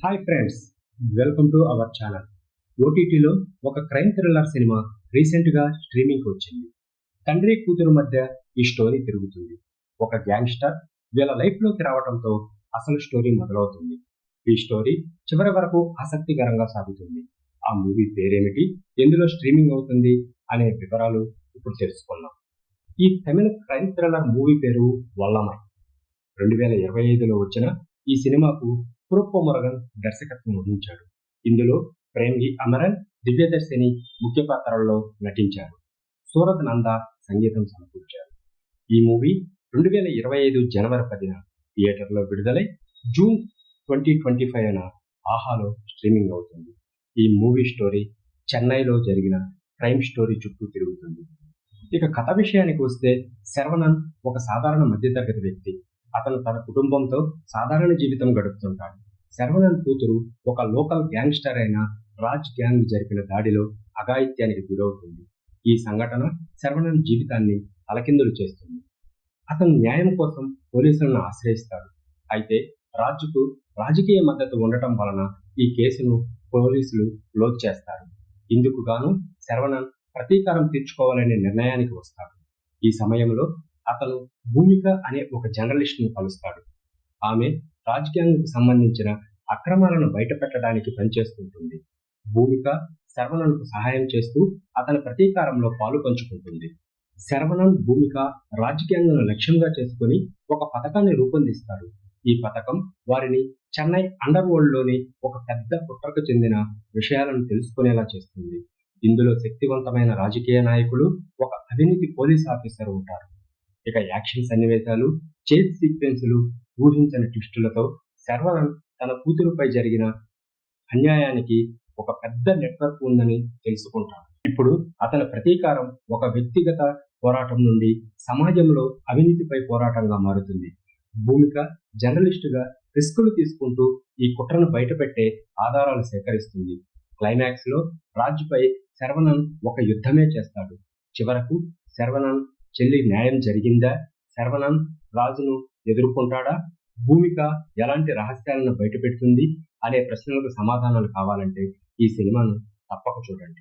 Hi friends, welcome to our channel. ఓటీటీలో ఒక crime thriller cinema రీసెంట్గా స్ట్రీమింగ్కి వచ్చింది. తండ్రి కూతురు మధ్య ఈ స్టోరీ తిరుగుతుంది. ఒక గ్యాంగ్స్టర్ వీళ్ళ లైఫ్లోకి రావడంతో అసలు స్టోరీ మొదలవుతుంది. ఈ స్టోరీ చివరి వరకు ఆసక్తికరంగా సాగుతుంది. ఆ మూవీ పేరేమిటి, ఎందులో స్ట్రీమింగ్ అవుతుంది అనే వివరాలు ఇప్పుడు తెలుసుకుందాం. ఈ తమిళ క్రైమ్ థ్రిల్లర్ మూవీ పేరు వల్లమై. 2025లో వచ్చిన ఈ సినిమాకు కురుప్ప మురగన్ దర్శకత్వం వహించాడు. ఇందులో ప్రేమ్జీ అమరన్, దివ్యదర్శిని ముఖ్య పాత్రల్లో నటించారు. సూరత్ నందా సంగీతం సమకూర్చారు. ఈ మూవీ 2025 జనవరి 10న థియేటర్లో విడుదలై జూన్ 2025న ఆహాలో స్ట్రీమింగ్ అవుతుంది. ఈ మూవీ స్టోరీ చెన్నైలో జరిగిన క్రైమ్ స్టోరీ చుట్టూ తిరుగుతుంది. ఇక కథ విషయానికి వస్తే, శరవణన్ ఒక సాధారణ మధ్యతరగతి వ్యక్తి. అతను తన కుటుంబంతో సాధారణ జీవితం గడుపుతుంటాడు. శరవణన్ కూతురు ఒక లోకల్ గ్యాంగ్స్టర్ అయిన రాజ్ గ్యాంగ్ జరిపిన దాడిలో అఘాయిత్యానికి గురవుతుంది. ఈ సంఘటన శరవణన్ జీవితాన్ని తలకిందులు చేస్తుంది. అతను న్యాయం కోసం పోలీసులను ఆశ్రయిస్తాడు. అయితే రాజుకు రాజకీయ మద్దతు ఉండటం వలన ఈ కేసును పోలీసులు క్లోజ్ చేస్తారు. ఇందుకు గాను శరవణన్ ప్రతీకారం తీర్చుకోవాలనే నిర్ణయానికి వస్తాడు. ఈ సమయంలో అతను భూమిక అనే ఒక జర్నలిస్ట్ ను కలుస్తాడు. ఆమె రాజ్ గ్యాంగ్ కు సంబంధించిన అక్రమాలను బయటపెట్టడానికి పనిచేస్తుంటుంది. భూమిక శరవణన్ కు సహాయం చేస్తూ అతని ప్రతీకారంలో పాలు పంచుకుంటుంది. శరవణన్, భూమిక రాజ్ గ్యాంగ్ ను లక్ష్యంగా చేసుకుని ఒక పథకాన్ని రూపొందిస్తారు. ఈ పథకం వారిని చెన్నై అండర్ వరల్డ్ లోని ఒక పెద్ద కుట్రకు చెందిన విషయాలను తెలుసుకునేలా చేస్తుంది. ఇందులో శక్తివంతమైన రాజకీయ నాయకులు, ఒక అవినీతి పోలీస్ ఆఫీసర్ ఉంటారు. ఇక యాక్షన్ సన్నివేశాలు, చేజ్ సీక్వెన్సులు, ఊహించని ట్విస్టులతో శరవణన్ తన కూతురుపై జరిగిన అన్యాయానికి ఒక పెద్ద నెట్వర్క్ ఉందని తెలుసుకుంటాడు. ఇప్పుడు అతని ప్రతీకారం ఒక వ్యక్తిగత పోరాటం నుండి సమాజంలో అవినీతిపై పోరాటంగా మారుతుంది. భూమిక జర్నలిస్టుగా రిస్కులు తీసుకుంటూ ఈ కుట్రను బయటపెట్టే ఆధారాలు సేకరిస్తుంది. క్లైమాక్స్ లో రాజుపై శరవణన్ ఒక యుద్ధమే చేస్తాడు. చివరకు శరవణన్ చెల్లి న్యాయం జరిగిందా, శరవణన్ రాజును ఎదుర్కొంటాడా, భూమిక ఎలాంటి రహస్యాలను బయటపెడుతుంది అనే ప్రశ్నలకు సమాధానాలు కావాలంటే ఈ సినిమాను తప్పక చూడండి.